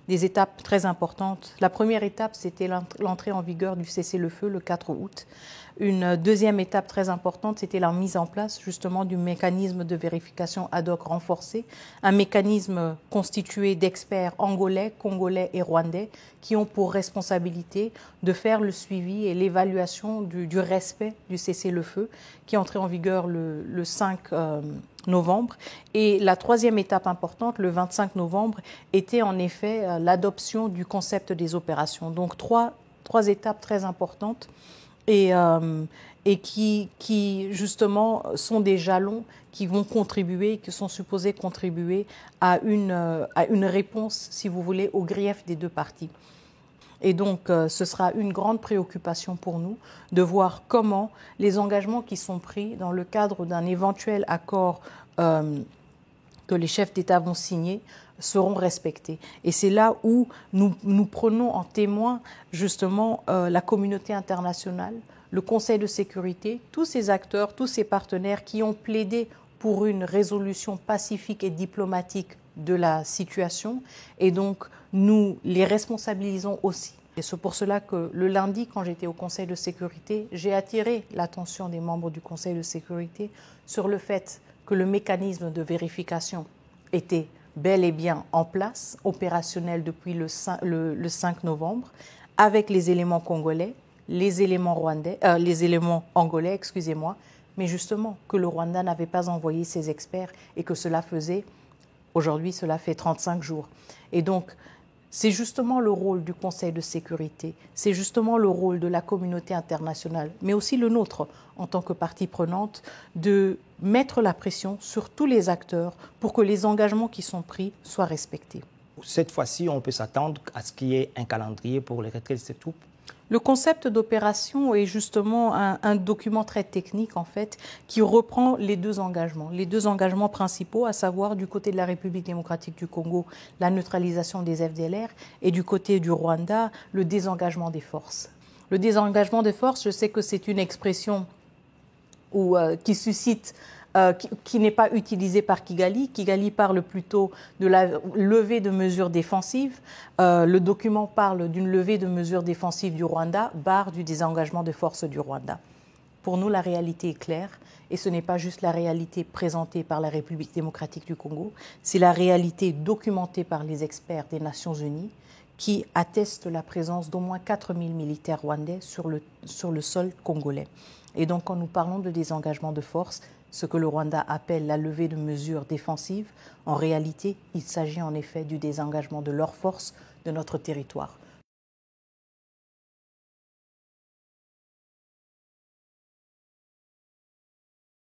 des étapes très importantes. La première étape, c'était l'entrée en vigueur du cessez-le-feu le 4 août. Une deuxième étape très importante, c'était la mise en place justement du mécanisme de vérification ad hoc renforcé, un mécanisme constitué d'experts angolais, congolais et rwandais qui ont pour responsabilité de faire le suivi et l'évaluation du respect du cessez-le-feu qui est entré en vigueur le 5 novembre. Et la troisième étape importante, le 25 novembre, était en effet l'adoption du concept des opérations. Donc trois étapes très importantes et qui justement sont des jalons qui vont contribuer, qui sont supposés contribuer à une réponse, si vous voulez, aux griefs des deux parties. Et donc, ce sera une grande préoccupation pour nous de voir comment les engagements qui sont pris dans le cadre d'un éventuel accord que les chefs d'État vont signer seront respectés. Et c'est là où nous prenons en témoin justement la communauté internationale, le Conseil de sécurité, tous ces acteurs, tous ces partenaires qui ont plaidé pour une résolution pacifique et diplomatique de la situation. Et donc, nous les responsabilisons aussi. Et c'est pour cela que le lundi, quand j'étais au Conseil de sécurité, j'ai attiré l'attention des membres du Conseil de sécurité sur le fait que le mécanisme de vérification était bel et bien en place, opérationnel depuis le 5 novembre, avec les éléments congolais, les éléments angolais, excusez-moi, mais justement que le Rwanda n'avait pas envoyé ses experts et que cela fait 35 jours. Et donc, c'est justement le rôle du Conseil de sécurité, c'est justement le rôle de la communauté internationale, mais aussi le nôtre en tant que partie prenante, de mettre la pression sur tous les acteurs pour que les engagements qui sont pris soient respectés. Cette fois-ci, on peut s'attendre à ce qu'il y ait un calendrier pour le retrait de ces troupes? Le concept d'opération est justement un document très technique, en fait, qui reprend les deux engagements principaux, à savoir du côté de la République démocratique du Congo, la neutralisation des FDLR, et du côté du Rwanda, le désengagement des forces. Le désengagement des forces, je sais que c'est une expression qui suscite... qui n'est pas utilisé par Kigali. Kigali parle plutôt de la levée de mesures défensives. Le document parle d'une levée de mesures défensives du Rwanda, barre du désengagement des forces du Rwanda. Pour nous, la réalité est claire et ce n'est pas juste la réalité présentée par la République démocratique du Congo, c'est la réalité documentée par les experts des Nations Unies qui attestent la présence d'au moins 4000 militaires rwandais sur le sol congolais. Et donc, quand nous parlons de désengagement de forces, ce que le Rwanda appelle la levée de mesures défensives, en réalité, il s'agit en effet du désengagement de leurs forces de notre territoire.